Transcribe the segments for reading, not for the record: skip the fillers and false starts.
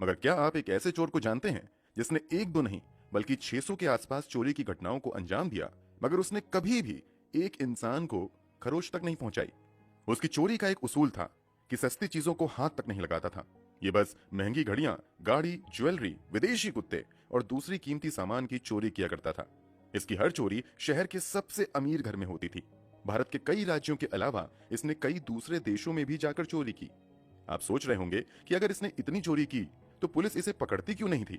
मगर क्या आप एक ऐसे चोर को जानते हैं जिसने एक दो नहीं बल्कि 600 के आसपास चोरी की घटनाओं को अंजाम दिया, मगर उसने कभी भी एक इंसान को खरोच तक नहीं पहुंचाई। उसकी चोरी का एक उसूल था कि सस्ती चीजों को हाथ तक नहीं लगाता था। ये बस महंगी घड़ियां, गाड़ी, ज्वेलरी, विदेशी कुत्ते और दूसरी कीमती सामान की चोरी किया करता था। इसकी हर चोरी शहर के सबसे अमीर घर में होती थी। भारत के कई राज्यों के अलावा इसने कई दूसरे देशों में भी जाकर चोरी की। आप सोच रहे होंगे कि अगर इसने इतनी चोरी की तो पुलिस इसे पकड़ती क्यों नहीं थी।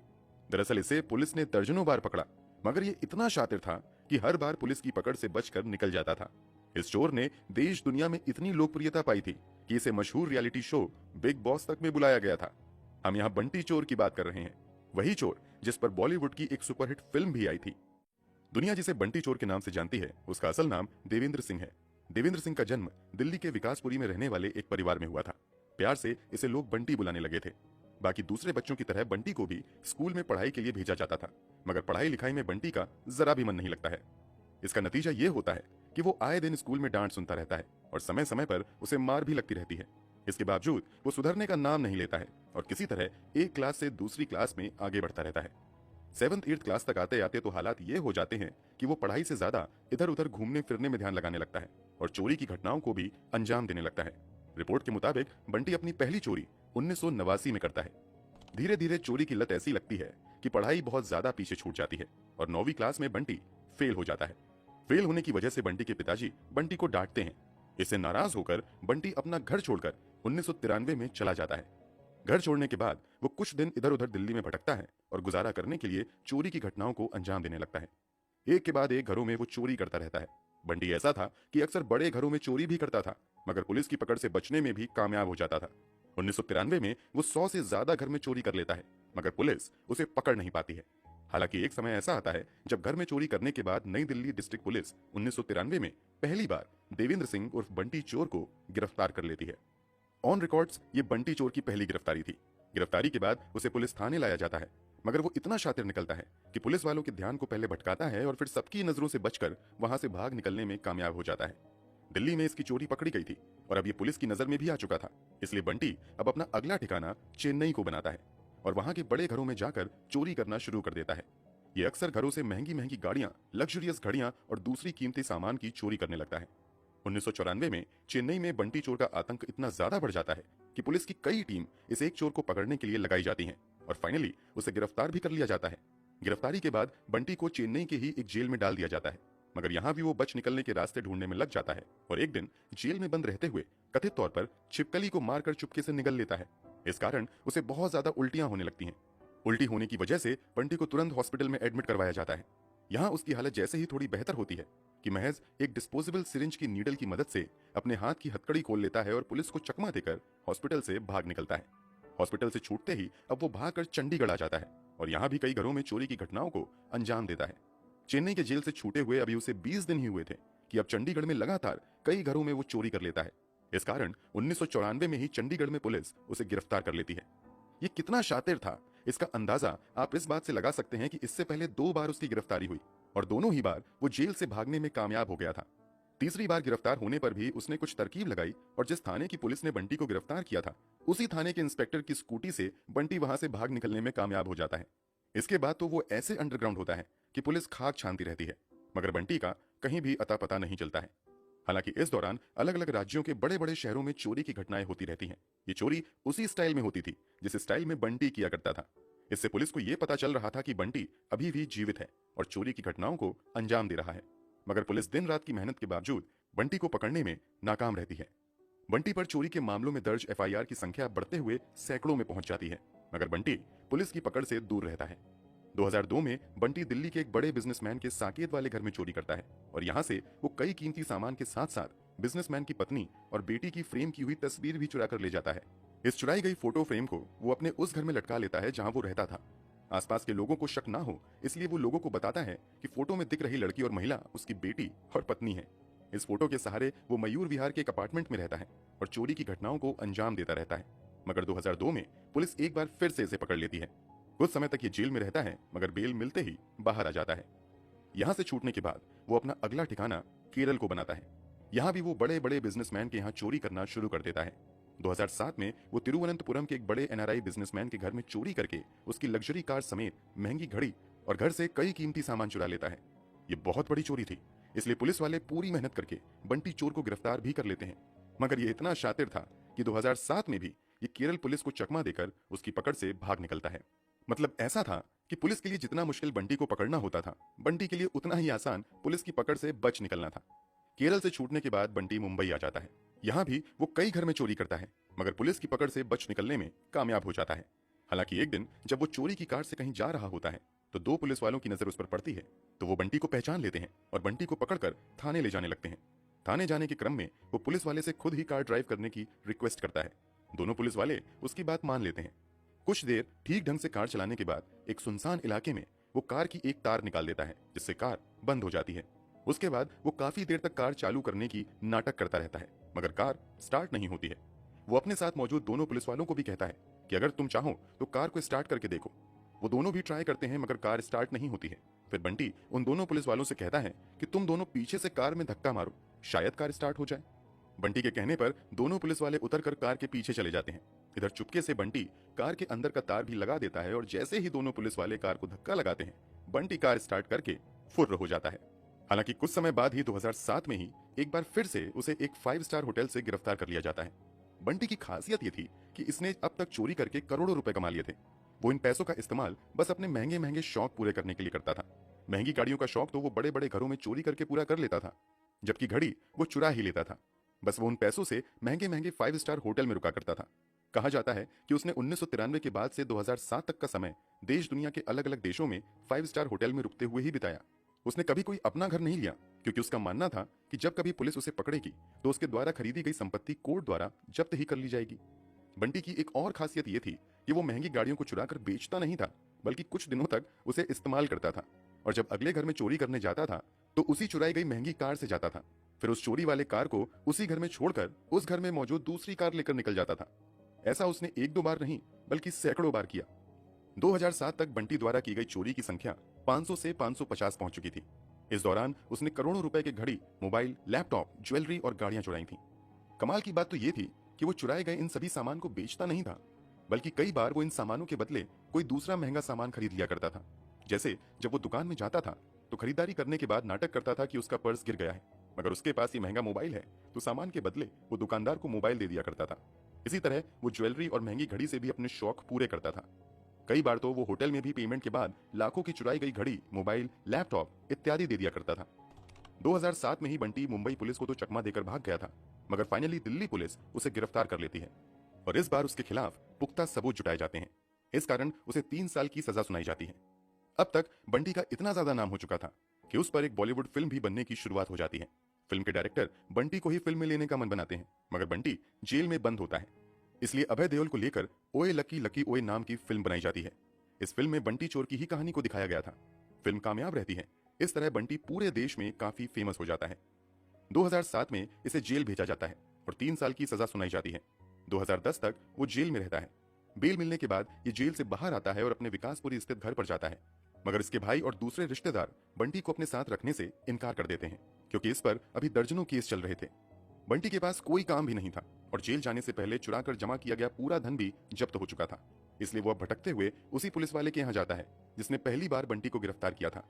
दरअसल इसे पुलिस ने दर्जनों बार पकड़ा, मगर ये इतना शातिर था कि हर बार पुलिस की पकड़ से बचकर निकल जाता था। इस चोर ने देश दुनिया में इतनी लोकप्रियता पाई थी कि इसे मशहूर रियलिटी शो बिग बॉस तक में बुलाया गया था। हम यहाँ बंटी चोर की बात कर रहे हैं, वही चोर जिस पर बॉलीवुड की एक सुपरहिट फिल्म भी आई थी। दुनिया जिसे बंटी चोर के नाम से जानती है, उसका असल नाम देवेंद्र सिंह है। देवेंद्र सिंह का जन्म दिल्ली के विकासपुरी में रहने वाले एक परिवार में हुआ था। प्यार से इसे लोग बंटी बुलाने लगे थे। बाकी दूसरे बच्चों की तरह बंटी को भी स्कूल में पढ़ाई के लिए भेजा जाता था, मगर पढ़ाई लिखाई में बंटी का जरा भी मन नहीं लगता है। इसका नतीजा ये होता है कि वो आए दिन स्कूल में डांट सुनता रहता है और समय समय पर उसे मार भी लगती रहती है। इसके बावजूद वो सुधरने का नाम नहीं लेता है और किसी तरह एक क्लास से दूसरी क्लास में आगे बढ़ता रहता है। 7th 8th क्लास तक आते आते तो हालात ये हो जाते हैं कि वो पढ़ाई से ज्यादा इधर उधर घूमने फिरने में ध्यान लगाने लगता है और चोरी की घटनाओं को भी अंजाम देने लगता है। रिपोर्ट के मुताबिक बंटी अपनी पहली चोरी 1989 में करता है। धीरे धीरे चोरी की लत ऐसी लगती है कि पढ़ाई बहुत ज्यादा पीछे छूट जाती है और 9वीं क्लास में बंटी फेल हो जाता है। फेल होने की वजह से बंटी के पिताजी बंटी को डांटते हैं। इससे नाराज होकर बंटी अपना घर छोड़कर 1993 में चला जाता है। घर छोड़ने के बाद वो कुछ दिन इधर उधर दिल्ली में भटकता है और गुजारा करने के लिए चोरी की घटनाओं को अंजाम देने लगता है। एक के बाद एक घरों में वो चोरी करता रहता है। बंटी ऐसा था कि अक्सर बड़े घरों में चोरी भी करता था, मगर पुलिस की पकड़ से बचने में भी कामयाब हो जाता था। 1993 में वो 100 से ज्यादा घर में चोरी कर लेता है, मगर पुलिस उसे पकड़ नहीं पाती है। हालांकि एक समय ऐसा आता है जब घर में चोरी करने के बाद नई दिल्ली डिस्ट्रिक्ट पुलिस 1993 में पहली बार देवेंद्र सिंह उर्फ बंटी चोर को गिरफ्तार कर लेती है। ऑन रिकॉर्ड्स ये बंटी चोर की पहली गिरफ्तारी थी। गिरफ्तारी के बाद उसे पुलिस थाने लाया जाता है, मगर वो इतना शातिर निकलता है कि पुलिस वालों के ध्यान को पहले भटकाता है और फिर सबकी नजरों से बचकर वहां से भाग निकलने में कामयाब हो जाता है। दिल्ली में इसकी चोरी पकड़ी गई थी और अब ये पुलिस की नजर में भी आ चुका था, इसलिए बंटी अब अपना अगला ठिकाना चेन्नई को बनाता है और वहां के बड़े घरों में जाकर चोरी करना शुरू कर देता है। ये अक्सर घरों से महंगी महंगी गाड़ियां, लग्जरियस घड़ियां और दूसरी कीमती सामान की चोरी करने लगता है। 1994 में चेन्नई में बंटी चोर का आतंक इतना ज्यादा बढ़ जाता है कि पुलिस की कई टीम इस एक चोर को पकड़ने के लिए लगाई जाती हैं और फाइनली उसे गिरफ्तार भी कर लिया जाता है। गिरफ्तारी के बाद बंटी को चेन्नई के ही एक जेल में डाल दिया जाता है, मगर यहाँ भी वो बच निकलने के रास्ते ढूंढने में लग जाता है और एक दिन जेल में बंद रहते हुए कथित तौर पर छिपकली को मारकर चुपके से निगल लेता है। इस कारण उसे बहुत ज्यादा उल्टियां होने लगती हैं। उल्टी होने की वजह से बंटी को तुरंत हॉस्पिटल में एडमिट करवाया जाता है। यहाँ उसकी हालत जैसे ही थोड़ी बेहतर होती है कि महज एक डिस्पोजेबल सिरिंज की नीडल की मदद से अपने हाथ की हथकड़ी खोल लेता है और पुलिस को चकमा देकर हॉस्पिटल से भाग निकलता है। हॉस्पिटल से छूटते ही अब वो भागकर चंडीगढ़ आ जाता है और यहाँ भी कई घरों में चोरी की घटनाओं को अंजाम देता है। चेन्नई के जेल से छूटे हुए अभी उसे 20 दिन ही हुए थे कि अब चंडीगढ़ में लगातार कई घरों में वो चोरी कर लेता है। इस कारण 1994 में ही चंडीगढ़ में पुलिस उसे गिरफ्तार कर लेती है। ये कितना शातिर था, इसका अंदाजा आप इस बात से लगा सकते हैं कि इससे पहले 2 बार उसकी गिरफ्तारी हुई और दोनों ही बार वो जेल से भागने में कामयाब हो गया था। तीसरी बार गिरफ्तार होने पर भी उसने कुछ तरकीब लगाई और जिस थाने की पुलिस ने बंटी को गिरफ्तार किया था, उसी थाने के इंस्पेक्टर की स्कूटी से बंटी वहां से भाग निकलने में कामयाब हो जाता है। इसके बाद तो वो ऐसे अंडरग्राउंड होता है कि पुलिस खाक छानती रहती है, मगर बंटी का कहीं भी अता पता नहीं चलता है। हालांकि इस दौरान अलग अलग राज्यों के बड़े बड़े शहरों में चोरी की घटनाएं होती रहती हैं। ये चोरी उसी स्टाइल में होती थी जिस स्टाइल में बंटी किया करता था। इससे पुलिस को यह पता चल रहा था कि बंटी अभी भी जीवित है और चोरी की घटनाओं को अंजाम दे रहा है, मगर पुलिस दिन रात की मेहनत के बावजूद बंटी को पकड़ने में नाकाम रहती है। बंटी पर चोरी के मामलों में दर्ज एफआईआर की संख्या बढ़ते हुए सैकड़ों में पहुंच जाती है, मगर बंटी पुलिस की पकड़ से दूर रहता है। 2002 में बंटी दिल्ली के एक बड़े बिजनेसमैन के साकेत वाले घर में चोरी करता है और यहाँ से वो कई कीमती सामान के साथ साथ बिजनेसमैन की पत्नी और बेटी की फ्रेम की हुई तस्वीर भी चुरा कर ले जाता है। इस चुराई गई फोटो फ्रेम को वो अपने उस घर में लटका लेता है जहां वो रहता था। आसपास के लोगों को शक ना हो इसलिए वो लोगों को बताता है कि फोटो में दिख रही लड़की और महिला उसकी बेटी और पत्नी है। इस फोटो के सहारे वो मयूर विहार के एक अपार्टमेंट में रहता है और चोरी की घटनाओं को अंजाम देता रहता है, मगर 2002 में पुलिस एक बार फिर से इसे पकड़ लेती है। कुछ समय तक ये जेल में रहता है, मगर बेल मिलते ही बाहर आ जाता है। यहाँ से छूटने के बाद वो अपना अगला ठिकाना केरल को बनाता है। यहाँ भी वो बड़े बड़े बिजनेसमैन के यहाँ चोरी करना शुरू कर देता है। 2007 में वो तिरुवनंतपुरम के एक बड़े एनआरआई बिजनेसमैन के घर में चोरी करके उसकी लग्जरी कार समेत महंगी घड़ी और घर से कई कीमती सामान चुरा लेता है। ये बहुत बड़ी चोरी थी, इसलिए पुलिस वाले पूरी मेहनत करके बंटी चोर को गिरफ्तार भी कर लेते हैं। मगर ये इतना शातिर था कि 2007 में भी ये केरल पुलिस को चकमा देकर उसकी पकड़ से भाग निकलता है। मतलब ऐसा था कि पुलिस के लिए जितना मुश्किल बंटी को पकड़ना होता था, बंटी के लिए उतना ही आसान पुलिस की पकड़ से बच निकलना था। केरल से छूटने के बाद बंटी मुंबई आ जाता है। यहाँ भी वो कई घर में चोरी करता है, मगर पुलिस की पकड़ से बच निकलने में कामयाब हो जाता है। हालांकि एक दिन जब वो चोरी की कार से कहीं जा रहा होता है तो दो पुलिस वालों की नजर उस पर पड़ती है, तो वो बंटी को पहचान लेते हैं और बंटी को पकड़कर थाने ले जाने लगते हैं। थाने जाने के क्रम में वो पुलिस वाले से खुद ही कार ड्राइव करने की रिक्वेस्ट करता है। दोनों पुलिस वाले उसकी बात मान लेते हैं। कुछ देर ठीक ढंग से कार चलाने के बाद एक सुनसान इलाके में वो कार की एक तार निकाल देता है, जिससे कार बंद हो जाती है। उसके बाद वो काफी देर तक कार चालू करने की नाटक करता रहता है, मगर कार स्टार्ट नहीं होती है। वो अपने साथ मौजूद दोनों पुलिस वालों को भी कहता है कि अगर तुम चाहो तो कार को स्टार्ट करके देखो। वो दोनों भी ट्राई करते हैं, मगर कार स्टार्ट नहीं होती है। फिर बंटी उन दोनों पुलिस वालों से कहता है कि तुम दोनों पीछे से कार में धक्का मारो, शायद कार स्टार्ट हो जाए। बंटी के कहने पर दोनों पुलिस वाले उतरकर कार के पीछे चले जाते हैं। इधर चुपके से बंटी कार के अंदर का तार भी लगा देता है और जैसे ही दोनों पुलिस वाले कार को धक्का लगाते हैं, बंटी कार स्टार्ट करके फुर्र हो जाता है। हालांकि कुछ समय बाद ही 2007 में ही एक बार फिर से उसे एक 5 स्टार होटल से गिरफ्तार कर लिया जाता है। बंटी की खासियत ये थी कि इसने अब तक चोरी करके करोड़ों रुपए कमा लिए थे। वो इन पैसों का इस्तेमाल बस अपने महंगे महंगे शौक पूरे करने के लिए करता था। महंगी गाड़ियों का शौक तो वो बड़े बड़े घरों में चोरी करके पूरा कर लेता था, जबकि घड़ी वो चुरा ही लेता था। बस वो उन पैसों से महंगे महंगे 5 स्टार होटल में रुका करता था। कहा जाता है कि उसने 1993 के बाद से 2007 तक का समय देश दुनिया के अलग अलग देशों में 5 स्टार होटल में रुकते हुए ही बिताया। उसने कभी कोई अपना घर नहीं लिया, क्योंकि उसका मानना था कि जब कभी पुलिस उसे पकड़ेगी तो उसके द्वारा खरीदी गई संपत्ति कोर्ट द्वारा जब्त ही कर ली जाएगी। बंटी की एक और खासियत ये थी कि वो महंगी गाड़ियों को चुरा कर बेचता नहीं था, बल्कि कुछ दिनों तक उसे इस्तेमाल करता था, और जब अगले घर में चोरी करने जाता था तो उसी चुराई गई महंगी कार से जाता था। फिर उस चोरी वाले कार को उसी घर में छोड़कर उस घर में मौजूद दूसरी कार लेकर निकल जाता था। ऐसा उसने एक दो बार नहीं बल्कि सैकड़ों बार किया। 2007 तक बंटी द्वारा की गई चोरी की संख्या 500 से 550 पहुंच चुकी थी। इस दौरान उसने करोड़ों रुपए के घड़ी, मोबाइल, लैपटॉप, ज्वेलरी और गाड़ियां चुराई थीं। कमाल की बात तो ये थी कि वो चुराए गए इन सभी सामान को बेचता नहीं था, बल्कि कई बार वो इन सामानों के बदले कोई दूसरा महंगा सामान खरीद लिया करता था। जैसे जब वो दुकान में जाता था तो खरीदारी करने के बाद नाटक करता था कि उसका पर्स गिर गया है, मगर उसके पास ये महंगा मोबाइल है, तो सामान के बदले वो दुकानदार को मोबाइल दे दिया करता था। इसी तरह वो ज्वेलरी और महंगी घड़ी से भी अपने शौक पूरे करता था। कई बार तो वो होटल में भी पेमेंट के बाद लाखों की चुराई गई घड़ी, मोबाइल, लैपटॉप इत्यादि दे दिया करता था। 2007 में ही बंटी मुंबई पुलिस को तो चकमा देकर भाग गया था, मगर फाइनली दिल्ली पुलिस उसे गिरफ्तार कर लेती है और इस बार उसके खिलाफ पुख्ता सबूत जुटाए जाते हैं। इस कारण उसे 3 साल की सजा सुनाई जाती है। अब तक बंटी का इतना ज्यादा नाम हो चुका था कि उस पर एक बॉलीवुड फिल्म भी बनने की शुरुआत हो जाती है। फिल्म के डायरेक्टर बंटी को ही फिल्म में लेने का मन बनाते हैं, मगर बंटी जेल में बंद होता है। इसलिए अभय देओल को लेकर ओए लकी लकी ओए नाम की फिल्म बनाई जाती है। इस फिल्म में बंटी चोर की ही कहानी को दिखाया गया था। फिल्म कामयाब रहती है। इस तरह बंटी पूरे देश में काफी फेमस हो जाता है। 2007 में इसे जेल भेजा जाता है और 3 साल की सजा सुनाई जाती है। 2010 तक वो जेल में रहता है। बेल मिलने के बाद ये जेल से बाहर आता है और अपने विकासपुरी स्थित घर पर जाता है, मगर इसके भाई और दूसरे रिश्तेदार बंटी को अपने साथ रखने से इनकार कर देते हैं, क्योंकि इस पर अभी दर्जनों केस चल रहे थे। बंटी के पास कोई काम भी नहीं था और जेल जाने से पहले चुरा कर जमा किया गया पूरा धन भी जब्त हो चुका था। इसलिए वो अब भटकते हुए उसी पुलिस वाले के यहाँ जाता है जिसने पहली बार बंटी को गिरफ्तार किया था।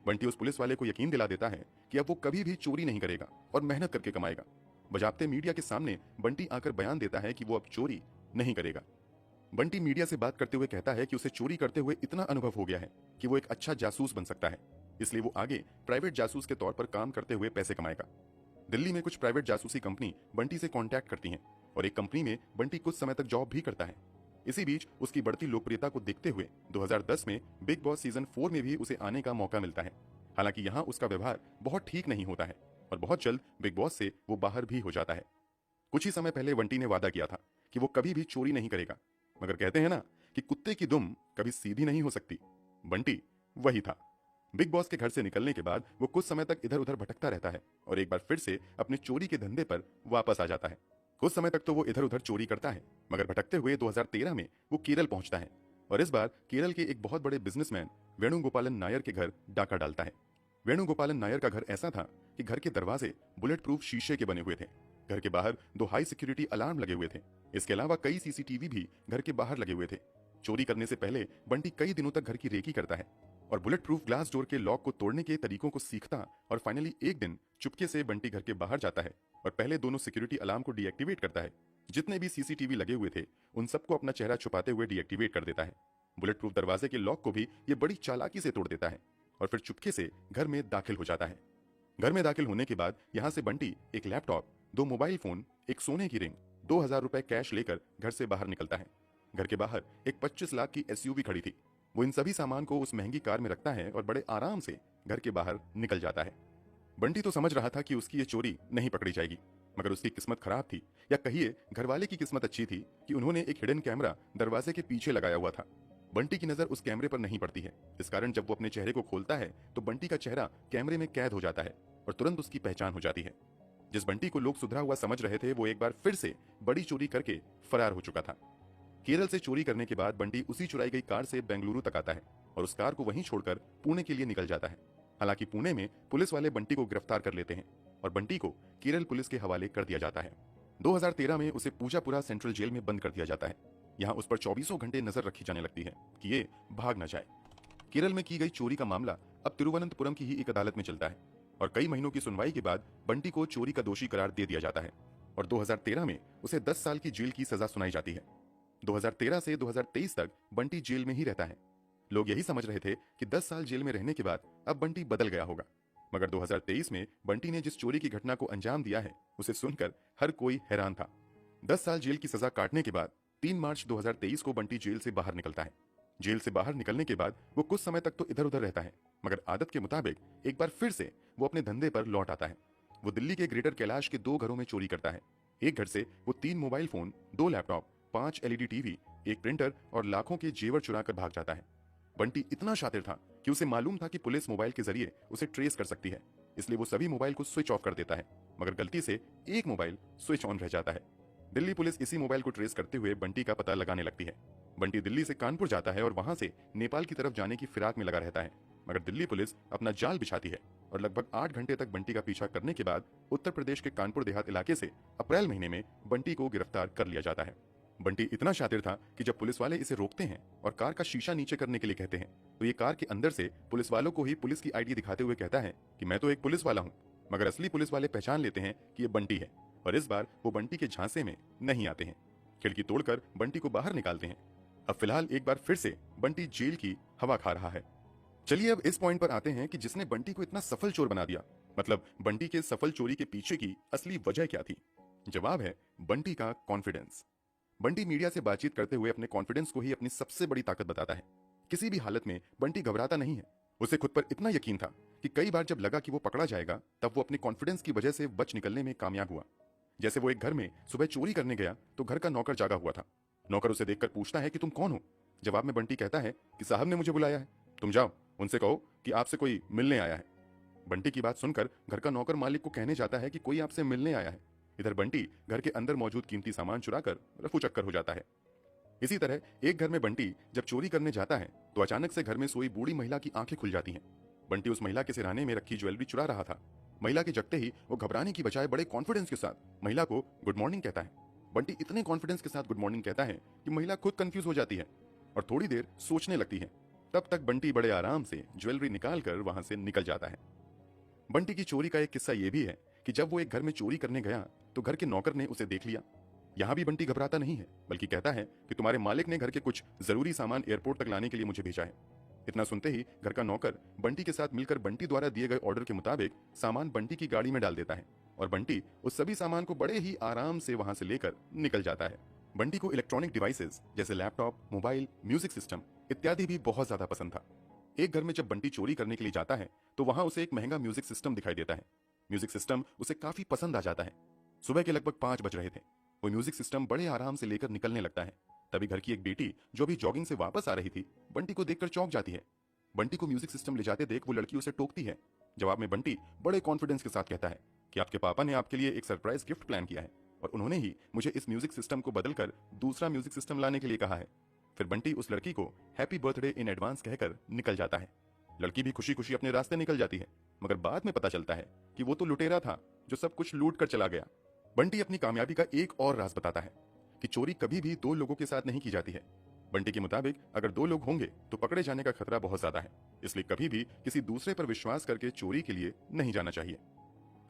बंटी उस पुलिस वाले को यकीन दिला देता है कि अब वो कभी भी चोरी नहीं करेगा और मेहनत करके कमाएगा। बजाबते मीडिया के सामने बंटी आकर बयान देता है कि वो अब चोरी नहीं करेगा। बंटी मीडिया से बात करते हुए कहता है कि उसे चोरी करते हुए इतना अनुभव हो गया है कि वो एक अच्छा जासूस बन सकता है, इसलिए वो आगे प्राइवेट जासूस के तौर पर काम करते हुए पैसे कमाएगा। दिल्ली में कुछ प्राइवेट जासूसी कंपनी बंटी से कांटेक्ट करती हैं और एक कंपनी में बंटी कुछ समय तक जॉब भी करता है। इसी बीच उसकी बढ़ती लोकप्रियता को देखते हुए 2010 में बिग बॉस सीजन 4 में भी उसे आने का मौका मिलता है। हालांकि यहाँ उसका व्यवहार बहुत ठीक नहीं होता है और बहुत जल्द बिग बॉस से वो बाहर भी हो जाता है। कुछ ही समय पहले बंटी ने वादा किया था कि वो कभी भी चोरी नहीं करेगा, मगर कहते हैं ना कि कुत्ते की दुम कभी सीधी नहीं हो सकती। बंटी वही था। बिग बॉस के घर से निकलने के बाद वो कुछ समय तक इधर उधर भटकता रहता है और एक बार फिर से अपने चोरी के धंधे पर वापस आ जाता है। कुछ समय तक तो वो इधर उधर चोरी करता है, मगर भटकते हुए 2013 में वो केरल पहुंचता है और इस बार केरल के एक बहुत बड़े बिजनेसमैन वेणुगोपालन नायर के घर डाका डालता है। वेणुगोपालन नायर का घर ऐसा था कि घर के दरवाजे बुलेट प्रूफ शीशे के बने हुए थे। घर के बाहर 2 हाई सिक्योरिटी अलार्म लगे हुए थे। इसके अलावा कई सीसीटीवी भी घर के बाहर लगे हुए थे। चोरी करने से पहले बंटी कई दिनों तक घर की रेकी करता है और बुलेट प्रूफ ग्लास डोर के लॉक को तोड़ने के तरीकों को सीखता और फाइनली एक दिन चुपके से बंटी घर के बाहर जाता है और पहले दोनों सिक्योरिटी अलार्म को डीएक्टिवेट करता है। जितने भी सीसीटीवी लगे हुए थे उन सबको अपना चेहरा छुपाते हुए डीएक्टिवेट कर देता है। बुलेट प्रूफ दरवाजे के लॉक को भी ये बड़ी चालाकी से तोड़ देता है और फिर चुपके से घर में दाखिल हो जाता है। घर में दाखिल होने के बाद यहाँ से बंटी एक लैपटॉप, 2 मोबाइल फोन, एक सोने की रिंग, 2000 रुपए कैश लेकर घर से बाहर निकलता है। घर के बाहर एक 25 लाख की एसयूवी खड़ी थी। वो इन सभी सामान को उस महंगी कार में रखता है और बड़े आराम से घर के बाहर निकल जाता है। बंटी तो समझ रहा था कि उसकी ये चोरी नहीं पकड़ी जाएगी, मगर उसकी किस्मत खराब थी, या कहिए घरवाले की किस्मत अच्छी थी कि उन्होंने एक हिडन कैमरा दरवाजे के पीछे लगाया हुआ था। बंटी की नजर उस कैमरे पर नहीं पड़ती है। इस कारण जब वो अपने चेहरे को खोलता है तो बंटी का चेहरा कैमरे में कैद हो जाता है और तुरंत उसकी पहचान हो जाती है। जिस बंटी को लोग सुधरा हुआ समझ रहे थे वो एक बार फिर से बड़ी चोरी करके फरार हो चुका था। केरल से चोरी करने के बाद बंटी उसी चुराई गई कार से बेंगलुरु तक आता है और उस कार को वहीं छोड़कर पुणे के लिए निकल जाता है। हालांकि पुणे में पुलिस वाले बंटी को गिरफ्तार कर लेते हैं और बंटी को केरल पुलिस के हवाले कर दिया जाता है। 2013 में उसे पूजापुरा सेंट्रल जेल में बंद कर दिया जाता है। यहाँ उस पर 24 घंटे नजर रखी जाने लगती है कि ये भाग न जाए। केरल में की गई चोरी का मामला अब तिरुवनंतपुरम की ही एक अदालत में चलता है और कई महीनों की सुनवाई के बाद बंटी को चोरी का दोषी करार दे दिया जाता है और 2013 में उसे 10 साल की जेल की सजा सुनाई जाती है। 2013 से 2023 तक बंटी जेल में ही रहता है। लोग यही समझ रहे थे कि 10 साल जेल में रहने के बाद अब बंटी बदल गया होगा, मगर 2023 में बंटी ने जिस चोरी की घटना को अंजाम दिया है उसे सुनकर हर कोई हैरान था। 10 साल जेल की सजा काटने के बाद 3 मार्च 2023 को बंटी जेल से बाहर निकलता है। जेल से बाहर निकलने के बाद वो कुछ समय तक तो इधर उधर रहता है, मगर आदत के मुताबिक एक बार फिर से वो अपने धंधे पर लौट आता है। वो दिल्ली के ग्रेटर कैलाश के 2 घरों में चोरी करता है। एक घर से वो 3 mobile phone, 2 laptop, 5 LED TV, एक प्रिंटर और लाखों के जेवर चुरा कर भाग जाता है। बंटी इतना शातिर था कि उसे मालूम था कि पुलिस मोबाइल के जरिए उसे ट्रेस कर सकती है, इसलिए वो सभी मोबाइल को स्विच ऑफ कर देता है, मगर गलती से एक मोबाइल स्विच ऑन रह जाता है। दिल्ली पुलिस इसी मोबाइल को ट्रेस करते हुए बंटी का पता लगाने लगती है। बंटी दिल्ली से कानपुर जाता है और वहां से नेपाल की तरफ जाने की फिराक में लगा रहता है, मगर दिल्ली पुलिस अपना जाल बिछाती है और लगभग 8 घंटे तक बंटी का पीछा करने के बाद उत्तर प्रदेश के कानपुर देहात इलाके से अप्रैल महीने में बंटी को गिरफ्तार कर लिया जाता है। बंटी इतना शातिर था कि जब पुलिस वाले इसे रोकते हैं और कार का शीशा नीचे करने के लिए कहते हैं तो ये कार के अंदर से पुलिस वालों को ही पुलिस की आईडी दिखाते हुए कहता है कि मैं तो एक पुलिस वाला हूँ, मगर असली पुलिस वाले पहचान लेते हैं कि ये बंटी है और इस बार वो बंटी के झांसे में नहीं आते हैं। खिड़की तोड़कर बंटी को बाहर निकालते हैं। अब फिलहाल एक बार फिर से बंटी जेल की हवा खा रहा है। चलिए अब इस पॉइंट पर आते हैं कि जिसने बंटी को इतना सफल चोर बना दिया, मतलब बंटी के सफल चोरी के पीछे की असली वजह क्या थी। जवाब है बंटी का कॉन्फिडेंस। बंटी मीडिया से बातचीत करते हुए अपने कॉन्फिडेंस को ही अपनी सबसे बड़ी ताकत बताता है। किसी भी हालत में बंटी घबराता नहीं है। उसे खुद पर इतना यकीन था कि कई बार जब लगा कि वो पकड़ा जाएगा तब वो अपने कॉन्फिडेंस की वजह से बच निकलने में कामयाब हुआ। जैसे वो एक घर में सुबह चोरी करने गया तो घर का नौकर जागा हुआ था। नौकर उसे देखकर पूछता है कि तुम कौन हो। जवाब में बंटी कहता है कि साहब ने मुझे बुलाया है, तुम जाओ उनसे कहो कि आपसे कोई मिलने आया है। बंटी की बात सुनकर घर का नौकर मालिक को कहने जाता है कि कोई आपसे मिलने आया है। इधर बंटी घर के अंदर मौजूद कीमती सामान चुराकर रफू चक्कर हो जाता है। इसी तरह एक घर में बंटी जब चोरी करने जाता है तो अचानक से घर में सोई बूढ़ी महिला की आंखें खुल जाती हैं। बंटी उस महिला के सिरहाने में रखी ज्वेलरी चुरा रहा था। महिला के जगते ही वो घबराने की बजाय बड़े कॉन्फिडेंस के साथ महिला को गुड मॉर्निंग कहता है। बंटी इतने कॉन्फिडेंस के साथ गुड मॉर्निंग कहता है कि महिला खुद कंफ्यूज हो जाती है और थोड़ी देर सोचने लगती है। तब तक बंटी बड़े आराम से ज्वेलरी निकालकर वहां से निकल जाता है। बंटी की चोरी का एक किस्सा यह भी है कि जब वो एक घर में चोरी करने गया तो घर के नौकर ने उसे देख लिया। यहाँ भी बंटी घबराता नहीं है, बल्कि कहता है कि तुम्हारे मालिक ने घर के कुछ जरूरी सामान एयरपोर्ट तक लाने के लिए मुझे भेजा है। इतना सुनते ही घर का नौकर बंटी के साथ मिलकर बंटी द्वारा दिए गए ऑर्डर के मुताबिक सामान बंटी की गाड़ी में डाल देता है और बंटी उस सभी सामान को बड़े ही आराम से वहां से लेकर निकल जाता है। बंटी को इलेक्ट्रॉनिक डिवाइसेस जैसे लैपटॉप, मोबाइल, म्यूजिक सिस्टम इत्यादि भी बहुत ज्यादा पसंद था। एक घर में जब बंटी चोरी करने के लिए जाता है तो वहां उसे एक महंगा म्यूजिक सिस्टम दिखाई देता है। म्यूजिक सिस्टम उसे काफी पसंद आ जाता है। सुबह के लगभग 5 बज रहे थे। वो म्यूजिक सिस्टम बड़े आराम से लेकर निकलने लगता है। तभी घर की एक बेटी जो अभी जॉगिंग से वापस आ रही थी बंटी को देखकर चौंक जाती है। बंटी को म्यूजिक सिस्टम ले जाते देख वो लड़की उसे टोकती है। जवाब में बंटी बड़े कॉन्फिडेंस के साथ कहता है कि आपके पापा ने आपके लिए एक सरप्राइज गिफ्ट प्लान किया है और उन्होंने ही मुझे इस म्यूजिक सिस्टम को बदलकर दूसरा म्यूजिक सिस्टम लाने के लिए कहा है। फिर बंटी उस लड़की को हैप्पी बर्थडे इन एडवांस कहकर निकल जाता है। लड़की भी खुशी खुशी अपने रास्ते निकल जाती है, मगर बाद में पता चलता है कि वो तो लुटेरा था जो सब कुछ लूट कर चला गया। बंटी अपनी कामयाबी का एक और राज बताता है कि चोरी कभी भी दो लोगों के साथ नहीं की जाती है। बंटी के मुताबिक अगर दो लोग होंगे तो पकड़े जाने का खतरा बहुत ज्यादा है, इसलिए कभी भी किसी दूसरे पर विश्वास करके चोरी के लिए नहीं जाना चाहिए।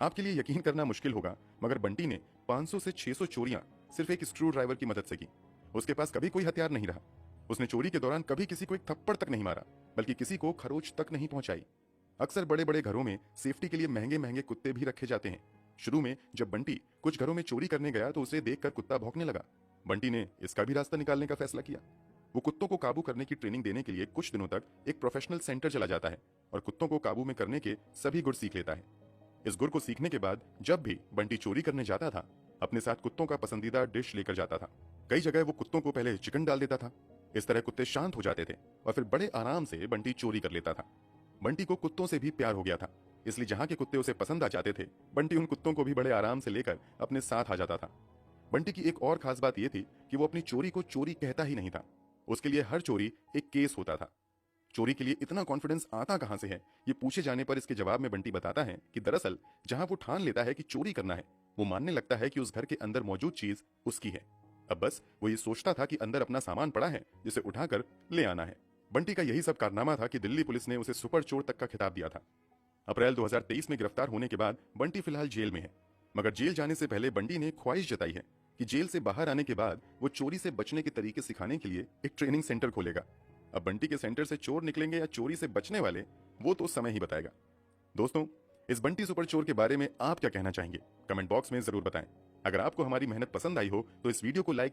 आपके लिए यकीन करना मुश्किल होगा, मगर बंटी ने 500 से 600 चोरियां सिर्फ एक स्क्रू ड्राइवर की मदद से की। उसके पास कभी कोई हथियार नहीं रहा। उसने चोरी के दौरान कभी किसी को एक थप्पड़ तक नहीं मारा, बल्कि किसी को खरोच तक नहीं पहुंचाई। अक्सर बड़े बड़े घरों में सेफ्टी के लिए महंगे महंगे कुत्ते भी रखे जाते हैं। शुरू में जब बंटी कुछ घरों में चोरी करने गया तो उसे देखकर कुत्ता भौंकने लगा। बंटी ने इसका भी रास्ता निकालने का फैसला किया। वो कुत्तों को काबू करने की ट्रेनिंग देने के लिए कुछ दिनों तक एक प्रोफेशनल सेंटर चला जाता है और कुत्तों को काबू में करने के सभी गुर सीख लेता है। इस गुर को सीखने के बाद जब भी बंटी चोरी करने जाता था, अपने साथ कुत्तों का पसंदीदा डिश लेकर जाता था। कई जगह वो कुत्तों को पहले चिकन डाल देता था। इस तरह कुत्ते शांत हो जाते थे और फिर बड़े आराम से बंटी चोरी कर लेता था। बंटी को कुत्तों से भी प्यार हो गया था, इसलिए जहां के कुत्ते उसे पसंद आ जाते थे, बंटी उन कुत्तों को भी बड़े आराम से लेकर अपने साथ आ जाता था। बंटी की एक और खास बात यह थी कि वो अपनी चोरी को चोरी कहता ही नहीं था। उसके लिए हर चोरी एक केस होता था। चोरी के लिए इतना कॉन्फिडेंस आता कहां से है, ये पूछे जाने पर इसके जवाब में बंटी बताता है कि दरअसल जहां वो ठान लेता है कि चोरी करना है, वो मानने लगता है कि उस घर के अंदर मौजूद चीज उसकी है। अब बस वो ये सोचता था कि अंदर अपना सामान पड़ा है जिसे उठाकर ले आना है। बंटी का यही सब कारनामा था कि दिल्ली पुलिस ने उसे सुपर चोर तक का खिताब दिया था। अप्रैल 2023 में गिरफ्तार होने के बाद बंटी फिलहाल जेल में है, मगर जेल जाने से पहले बंटी ने ख्वाहिश जताई है कि जेल से बाहर आने के बाद वो चोरी से बचने के तरीके सिखाने के लिए एक ट्रेनिंग सेंटर खोलेगा। अब बंटी के सेंटर से चोर निकलेंगे या चोरी से बचने वाले, वो तो समय ही बताएगा। दोस्तों, इस बंटी सुपर चोर के बारे में आप क्या कहना चाहेंगे? कमेंट बॉक्स में जरूर बताएं। अगर आपको हमारी मेहनत पसंद आई हो तो इस वीडियो को लाइक